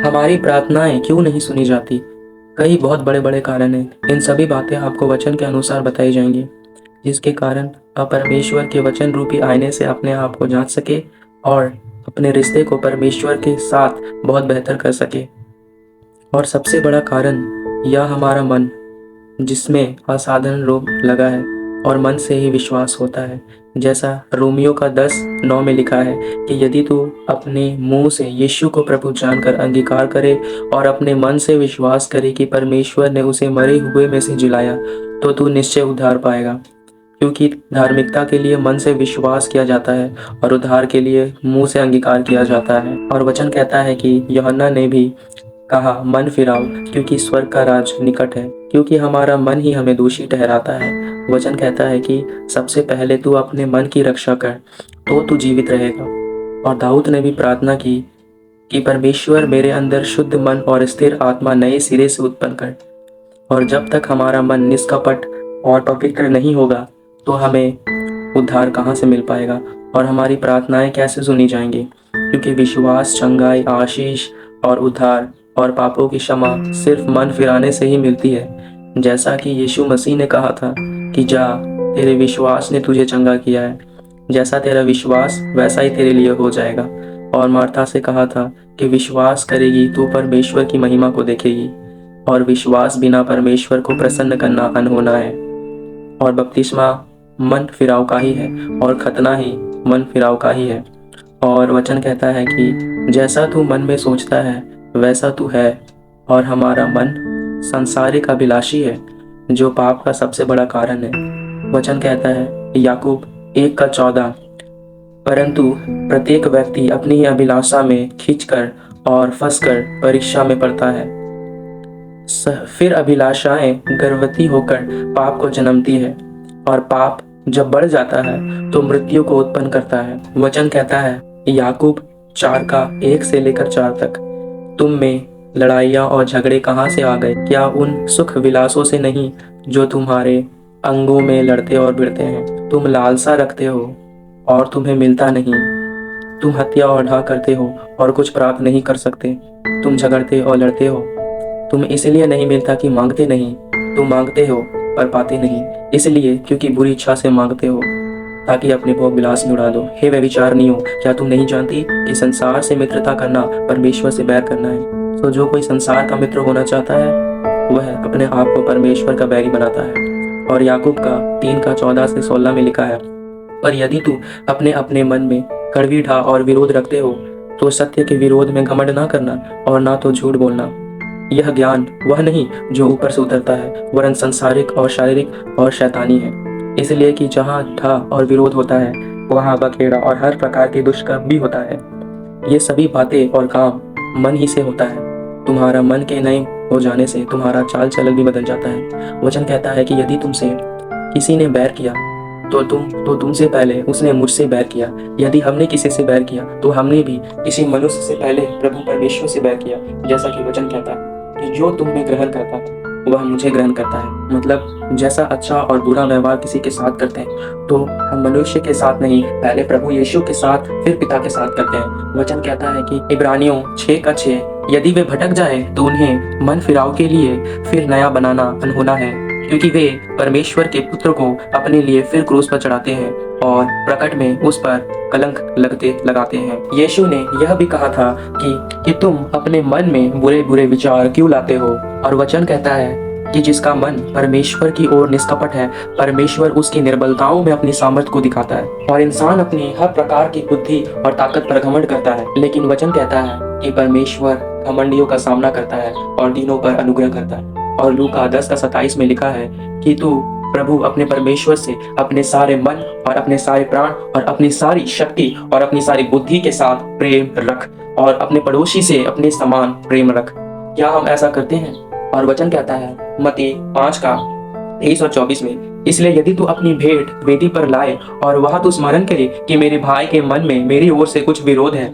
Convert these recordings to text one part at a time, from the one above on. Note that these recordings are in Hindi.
हमारी प्रार्थनाएं क्यों नहीं सुनी जाती? कई बहुत बड़े-बड़े कारण हैं। इन सभी बातें आपको वचन के अनुसार बताई जाएँगी, जिसके कारण आप परमेश्वर के वचन रूपी आईने से अपने आप को जाँच सकें और अपने रिश्ते को परमेश्वर के साथ बहुत बेहतर कर सकें। और सबसे बड़ा कारण यह हमारा मन, जिसमें असाधारण रोग लगा है और मन से ही विश्वास होता है। जैसा रोमियो का 10:9 में लिखा है कि यदि तू अपने मुंह से यीशु को प्रभु जानकर अंगीकार करे और अपने मन से विश्वास करे कि परमेश्वर ने उसे मरे हुए में से जिलाया, तो तू निश्चय उद्धार पाएगा। क्योंकि धार्मिकता के लिए मन से विश्वास किया जाता है और उद्धार के लिए मुंह से अंगीकार किया जाता है। और वचन कहता है कि यूहन्ना ने भी कहा, मन फिराओ क्योंकि स्वर्ग का राज निकट है। क्योंकि हमारा मन ही हमें दोषी ठहराता है। वचन कहता है कि सबसे पहले तू अपने मन की रक्षा कर, तो तू जीवित रहेगा। और दाऊद ने भी प्रार्थना की कि परमेश्वर मेरे अंदर शुद्ध मन और स्थिर आत्मा नए सिरे से उत्पन्न कर। और जब तक हमारा मन निष्कपट और पवित्र नहीं होगा, तो हमें उद्धार कहाँ से मिल पाएगा और हमारी प्रार्थनाएं कैसे सुनी जाएंगी? क्योंकि विश्वास, चंगाई, आशीष और उद्धार और पापों की क्षमा सिर्फ मन फिराने से ही मिलती है। जैसा कि यीशु मसीह ने कहा था कि जा, तेरे विश्वास ने तुझे चंगा किया है। जैसा तेरा विश्वास वैसा ही तेरे लिए हो जाएगा। और मार्था से कहा था कि विश्वास करेगी तो परमेश्वर की महिमा को देखेगी। और विश्वास बिना परमेश्वर को प्रसन्न करना अनहोना है। और बपतिस्मा मन फिराव का ही है और खतना ही मन फिराव का ही है। और वचन कहता है कि जैसा तू मन में सोचता है वैसा तू है। और हमारा मन सांसारिक अभिलाषी है, जो पाप का सबसे बड़ा कारण है। वचन कहता है याकूब 1:14, परंतु प्रत्येक व्यक्ति अपनी ही अभिलाषा में खींचकर और फंसकर परीक्षा में पड़ता है। फिर अभिलाषाएं गर्भवती होकर पाप को जन्मती है, और पाप जब बढ़ जाता है तो मृत्यु को उत्पन्न करता है। वचन कहता है याकूब 4:1 से लेकर 4 तक, तुम में लड़ाइयाँ और झगड़े कहाँ से आ गए? क्या उन सुख विलासों से नहीं जो तुम्हारे अंगों में लड़ते और भिड़ते हैं? तुम लालसा रखते हो और तुम्हें मिलता नहीं। तुम हत्या और ढा करते हो और कुछ प्राप्त नहीं कर सकते। तुम झगड़ते और लड़ते हो। तुम इसलिए नहीं मिलता कि मांगते नहीं। तुम मांगते हो पर पाते नहीं, इसलिए क्योंकि बुरी इच्छा से मांगते हो, ताकि अपने भोग विलास में उड़ा दो। हे व्यभिचारिणियों, क्या तुम नहीं जानती कि संसार से मित्रता करना परमेश्वर से बैर करना है? तो जो कोई संसार का मित्र होना चाहता है, वह अपने आप को परमेश्वर का बैरी बनाता है। और याकूब का 3:14 से 16 में लिखा है, पर यदि तू अपने अपने मन में कड़वी ढा और विरोध रखते हो, तो सत्य के विरोध में घमंड ना करना और ना तो झूठ बोलना। यह ज्ञान वह नहीं जो ऊपर से उतरता है, वरन संसारिक और शारीरिक और शैतानी है। इसलिए कि जहाँ ढा और विरोध होता है, वहाँ बखेड़ा और हर प्रकार के दुष्कर्म भी होता है। ये सभी बातें और काम मन ही से होता है। तुम्हारा मन के नए हो जाने से तुम्हारा चाल चलन भी बदल जाता है। वचन कहता है कि यदि तुमसे किसी ने बैर किया, तो तुमसे पहले उसने मुझसे बैर किया। यदि हमने किसी से बैर किया, तो हमने भी किसी मनुष्य से पहले प्रभु परमेश्वर से बैर किया। जैसा कि वचन कहता है कि जो तुम में ग्रहण करता है वह मुझे ग्रहण करता है। मतलब जैसा अच्छा और बुरा व्यवहार किसी के साथ करते हैं, तो हम मनुष्य के साथ नहीं, पहले प्रभु यीशु के साथ फिर पिता के साथ करते हैं। वचन कहता है कि इब्रानियों 6:6, यदि वे भटक जाए तो उन्हें मन फिराव के लिए फिर नया बनाना अनहोना है, क्योंकि वे परमेश्वर के पुत्र को अपने लिए फिर क्रूस पर चढ़ाते हैं और प्रकट में उस पर कलंक लगाते हैं। यीशु ने यह भी कहा था कि तुम अपने मन में बुरे बुरे विचार क्यों लाते हो? और वचन कहता है कि जिसका मन परमेश्वर की ओर निष्कपट है, परमेश्वर उसकी निर्बलताओं में अपनी सामर्थ्य को दिखाता है। और इंसान अपनी हर प्रकार की बुद्धि और ताकत पर घमंड करता है, लेकिन वचन कहता है कि परमेश्वर घमंडियों का सामना करता है और दीनों पर अनुग्रह करता है। और लूका 10:27 में लिखा है कि तू प्रभु अपने परमेश्वर से अपने सारे मन और अपने सारे प्राण और अपनी सारी शक्ति और अपनी सारी बुद्धि के साथ प्रेम रख, और अपने पड़ोसी से अपने समान प्रेम रख। क्या हम ऐसा करते हैं? और वचन कहता है मत्ती 5:23 और 24 में, इसलिए यदि तू अपनी भेंट वेदी पर लाए और वहां तू स्मरण करे कि मेरे भाई के मन में मेरी ओर से कुछ विरोध है,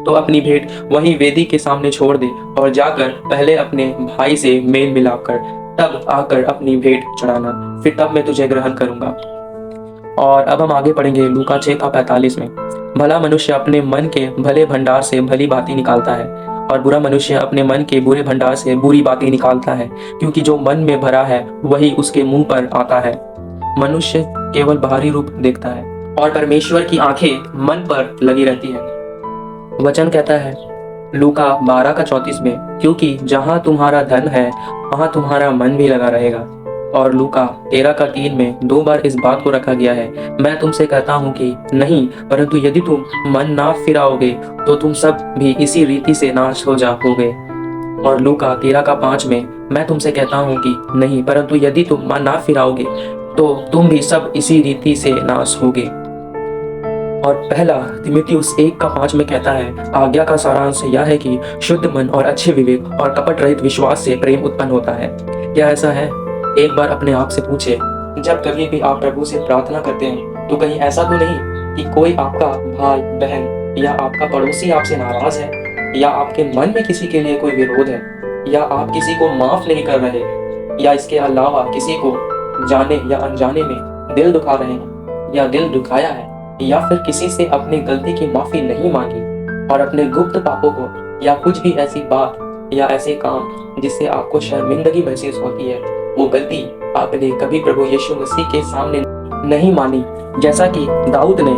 तो अपनी भेंट वहीं वेदी के सामने छोड़ दे और जाकर पहले अपने भाई से मेल मिलाप कर, तब आकर अपनी भेंट चढ़ाना, फिर तब मैं तुझे ग्रहण करूंगा। और अब हम आगे पढ़ेंगे लूका 6:45 में, भला मनुष्य अपने मन के भले भंडार से भली बातें निकालता है, और बुरा मनुष्य अपने मन के बुरे भंडार से बुरी बातें निकालता है, क्योंकि जो मन में भरा है वही उसके मुंह पर आता है। मनुष्य केवल बाहरी रूप देखता है और परमेश्वर की आंखें मन पर लगी रहती है। वचन कहता है लूका 12:34 में, क्योंकि जहां तुम्हारा धन है वहां तुम्हारा मन भी लगा रहेगा। और लूका 13:3 में 2 बार इस बात को रखा गया है, मैं तुमसे कहता हूं कि नहीं, परंतु यदि तुम मन ना फिराओगे तो तुम सब भी इसी रीति से नाश हो जाओगे। और लूका 13:5 में, मैं तुमसे कहता हूं कि नहीं, परंतु यदि तुम मन ना फिराओगे तो तुम भी सब इसी रीति से नाश होगे। और पहला तीमुथियुस 1:5 में कहता है, आज्ञा का सारांश यह है कि शुद्ध मन और अच्छे विवेक और कपट रहित विश्वास से प्रेम उत्पन्न होता है। क्या ऐसा है? एक बार अपने आप से पूछे, जब कभी भी आप प्रभु से प्रार्थना करते हैं तो कहीं ऐसा तो नहीं कि कोई आपका भाई बहन या आपका पड़ोसी आपसे नाराज है, या आपके मन में किसी के लिए कोई विरोध है, या आप किसी को माफ नहीं कर रहे, या इसके अलावा किसी को जाने या अनजाने में दिल दुखा रहे हैं या दिल दुखाया है, या फिर किसी से अपनी गलती की माफी नहीं मांगी और अपने गुप्त पापों को, या कुछ भी ऐसी बात या ऐसे काम जिससे आपको शर्मिंदगी महसूस होती है, वो गलती आपने कभी प्रभु यीशु मसीह के सामने नहीं मानी। जैसा कि दाऊद ने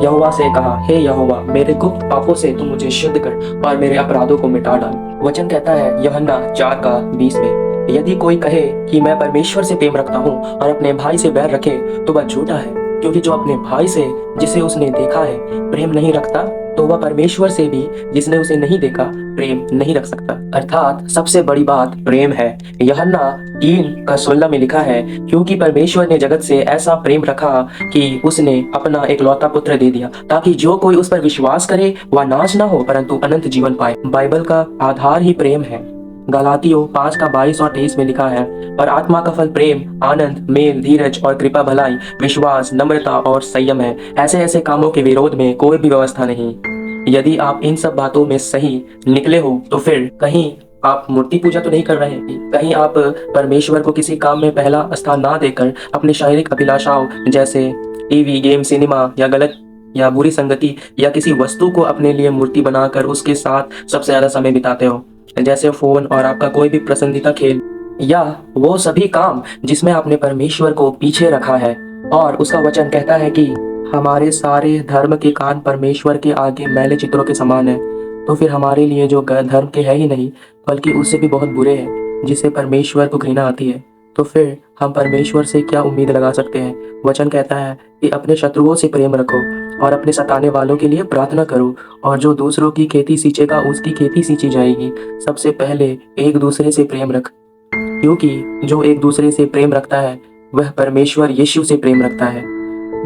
यहोवा से कहा, हे यहोवा, मेरे गुप्त पापों से तू मुझे शुद्ध कर और मेरे अपराधों को मिटा डाल। वचन कहता है यूहन्ना 4:20 में, यदि कोई कहे कि मैं परमेश्वर से प्रेम रखता हूँ और अपने भाई से बैर रखे तो वह झूठा है, क्योंकि जो अपने भाई से जिसे उसने देखा है प्रेम नहीं रखता तो वह परमेश्वर से भी जिसने उसे नहीं देखा प्रेम नहीं रख सकता। अर्थात सबसे बड़ी बात प्रेम है। यूहन्ना 3:16 में लिखा है, क्योंकि परमेश्वर ने जगत से ऐसा प्रेम रखा कि उसने अपना एकलौता पुत्र दे दिया, ताकि जो कोई उस पर विश्वास करे वह नाश ना हो परंतु अनंत जीवन पाए। बाइबल का आधार ही प्रेम है। गलातियों 5:22 और 23 में लिखा है, पर आत्मा का फल प्रेम, आनंद, मेल, धीरज और कृपा, भलाई, विश्वास, नम्रता और संयम है। ऐसे ऐसे कामों के विरोध में कोई भी व्यवस्था नहीं। यदि आप इन सब बातों में सही निकले हो तो फिर कहीं आप मूर्ति पूजा तो नहीं कर रहे हैं, कहीं आप परमेश्वर को किसी काम में पहला स्थान ना देकर अपने शारीरिक अभिलाषाओं जैसे टीवी, गेम, सिनेमा या गलत या बुरी संगति या किसी वस्तु को अपने लिए मूर्ति बनाकर उसके साथ सबसे ज्यादा समय बिताते हो, जैसे फोन और आपका कोई भी पसंदीदा खेल, या वो सभी काम जिसमें आपने परमेश्वर को पीछे रखा है। और उसका वचन कहता है कि हमारे सारे धर्म के कान परमेश्वर के आगे मैले चित्रों के समान है। तो फिर हमारे लिए जो धर्म के है ही नहीं बल्कि उससे भी बहुत बुरे हैं, जिससे परमेश्वर को घृणा आती है, तो फिर हम परमेश्वर से क्या उम्मीद लगा सकते हैं? वचन कहता है कि अपने शत्रुओं से प्रेम रखो और अपने सताने वालों के लिए प्रार्थना करो, और जो दूसरों की खेती सींचेगा उसकी खेती सींची जाएगी। सबसे पहले एक दूसरे से प्रेम रख, क्योंकि जो एक दूसरे से प्रेम रखता है वह परमेश्वर यीशु से प्रेम रखता है।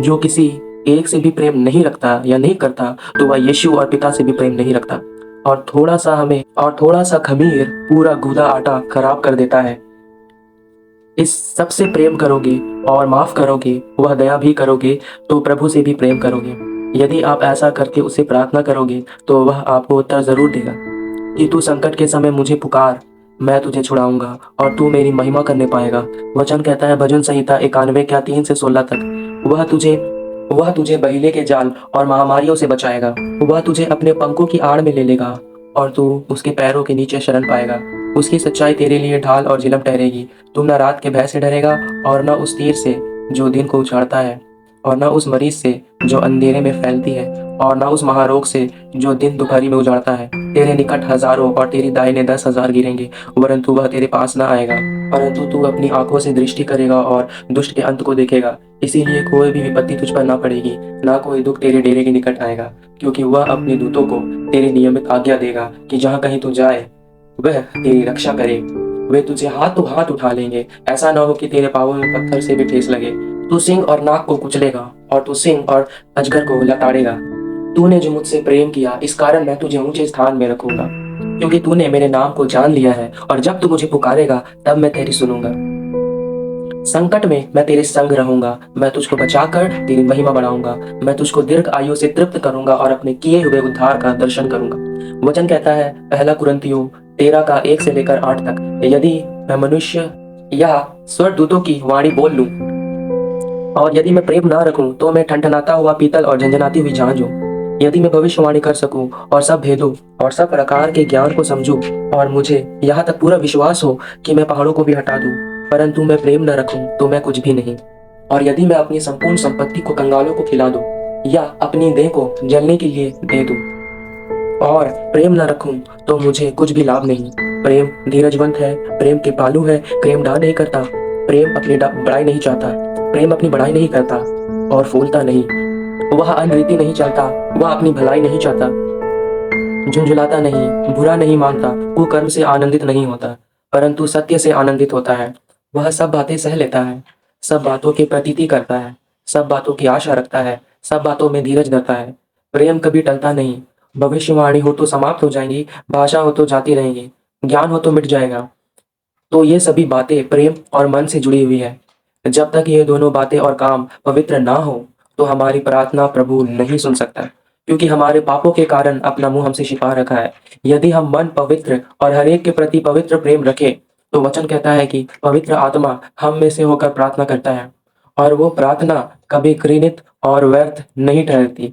जो किसी एक से भी प्रेम नहीं रखता या नहीं करता तो वह यीशु और पिता से भी प्रेम नहीं रखता। और थोड़ा सा खमीर पूरा गूदा आटा खराब कर देता है। इस सबसे प्रेम करोगे और माफ करोगे, वह दया भी करोगे तो प्रभु से भी प्रेम करोगे। यदि आप ऐसा करके उसे प्रार्थना करोगे तो वह आपको उत्तर जरूर देगा कि तू संकट के समय मुझे पुकार, मैं तुझे छुड़ाऊंगा और तू मेरी महिमा करने पाएगा। वचन कहता है भजन संहिता 91:3-16 तक, वह तुझे बहीले के जाल और महामारियों से बचाएगा। वह तुझे अपने पंखों की आड़ में ले लेगा और तू उसके पैरों के नीचे शरण पाएगा। उसकी सच्चाई तेरे लिए ढाल और झिलम ठहरेगी। तुम न रात के भय से डरेगा और न उस तीर से जो दिन को उछाड़ता है, और न उस मरीज से जो अंधेरे में फैलती है, और न उस महारोग से जो दिन दोपहरी में उजाड़ता है। तेरे निकट हजारों और तेरी दाहिने 10,000 गिरेंगे, परंतु वह तेरे पास न आएगा। परंतु तू अपनी आंखों से दृष्टि करेगा और दुष्ट के अंत को देखेगा। इसीलिए कोई भी विपत्ति तुझ पर ना पड़ेगी, ना कोई दुख तेरे डेरे के निकट आएगा, क्योंकि वह अपने दूतों को तेरी नियमित आज्ञा देगा कि जहाँ कहीं तू जाए वह तेरी रक्षा करे। वे तुझे हाथ उठा लेंगे, ऐसा न हो कि तेरे पाँवों में पत्थर से भी ठेस लगे। तू सिंह और नाग को कुचलेगा और तू सिंह और अजगर को लताड़ेगा। तूने जो मुझसे प्रेम किया, इस कारण मैं तुझे ऊंचे स्थान में रखूंगा, क्योंकि तूने मेरे नाम को जान लिया है, और जब तू मुझे पुकारेगा तब मैं तेरी सुनूंगा। संकट में मैं तेरे संग रहूंगा, मैं तुझको बचाकर तेरी महिमा बढ़ाऊंगा। मैं तुझको दीर्घ आयु से तृप्त करूंगा और अपने किए हुए उद्धार का दर्शन करूंगा। वचन कहता है पहला कुरिन्थियों 13:1-8 तक, यदि मैं मनुष्य या स्वर्गदूतों की वाणी बोल लूं और यदि मैं प्रेम ना रखूं तो मैं ठनठनाता हुआ पीतल और झंझनाती हुई झांझ हूं। यदि मैं भविष्यवाणी कर सकूं और सब भेदों और सब प्रकार के ज्ञान को समझूं और मुझे यहाँ तक पूरा विश्वास हो कि मैं पहाड़ों को भी हटा दूं, परंतु मैं प्रेम न रखूं तो मैं कुछ भी नहीं। और यदि मैं अपनी संपूर्ण संपत्ति को कंगालों को खिला दूं या अपनी देह को जलने के लिए दे दूं और प्रेम न रखूं तो मुझे कुछ भी लाभ नहीं। प्रेम धीरजवंत है, प्रेम कृपालु है, प्रेम डर नहीं करता, प्रेम अपनी बड़ाई नहीं चाहता, प्रेम अपनी बड़ाई नहीं करता और फूलता नहीं। वह अनरीति नहीं चलता, वह अपनी भलाई नहीं चाहता, झुंझुलाता नहीं, बुरा नहीं मानता, कुकर्म से आनंदित नहीं होता, परंतु सत्य से आनंदित होता है। वह सब बातें सह लेता है, सब बातों की प्रतीति करता है, सब बातों की आशा रखता है, सब बातों में धीरज धरता है। प्रेम कभी टलता नहीं। भविष्यवाणी हो तो समाप्त हो जाएंगी, भाषा हो तो जाती रहेंगी, ज्ञान हो तो मिट जाएगा। तो ये सभी बातें प्रेम और मन से जुड़ी हुई है। जब तक ये दोनों बातें और काम पवित्र ना हो तो हमारी प्रार्थना प्रभु नहीं सुन सकता, क्योंकि हमारे पापों के कारण अपना मुंह हमसे छिपा रखा है। यदि हम मन पवित्र और हरेक के प्रति पवित्र प्रेम रखें तो वचन कहता है कि पवित्र आत्मा हम में से होकर प्रार्थना करता है और वो प्रार्थना कभी घृणित और व्यर्थ नहीं ठहरती,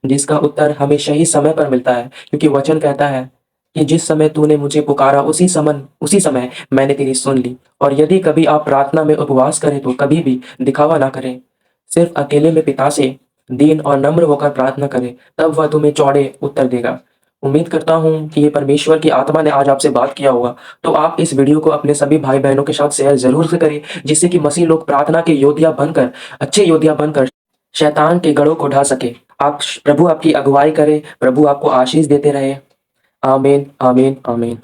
जिसका उत्तर हमेशा ही समय पर मिलता है, क्योंकि वचन कहता है कि जिस समय तूने मुझे पुकारा उसी समय मैंने तेरी सुन ली। और यदि कभी आप प्रार्थना में उपवास करें तो कभी भी दिखावा ना करें, सिर्फ अकेले में पिता से दीन और नम्र होकर प्रार्थना करें, तब वह तुम्हें चौड़े उत्तर देगा। उम्मीद करता हूँ कि ये परमेश्वर की आत्मा ने आज आपसे बात किया होगा। तो आप इस वीडियो को अपने सभी भाई बहनों के साथ शेयर जरूर से करें, जिससे कि मसीह लोग प्रार्थना के योद्धा बनकर, अच्छे योद्धा बनकर शैतान के गढ़ों को ढा सके। आप प्रभु आपकी अगुवाई करे, प्रभु आपको आशीष देते रहे। आमीन, आमीन, आमीन।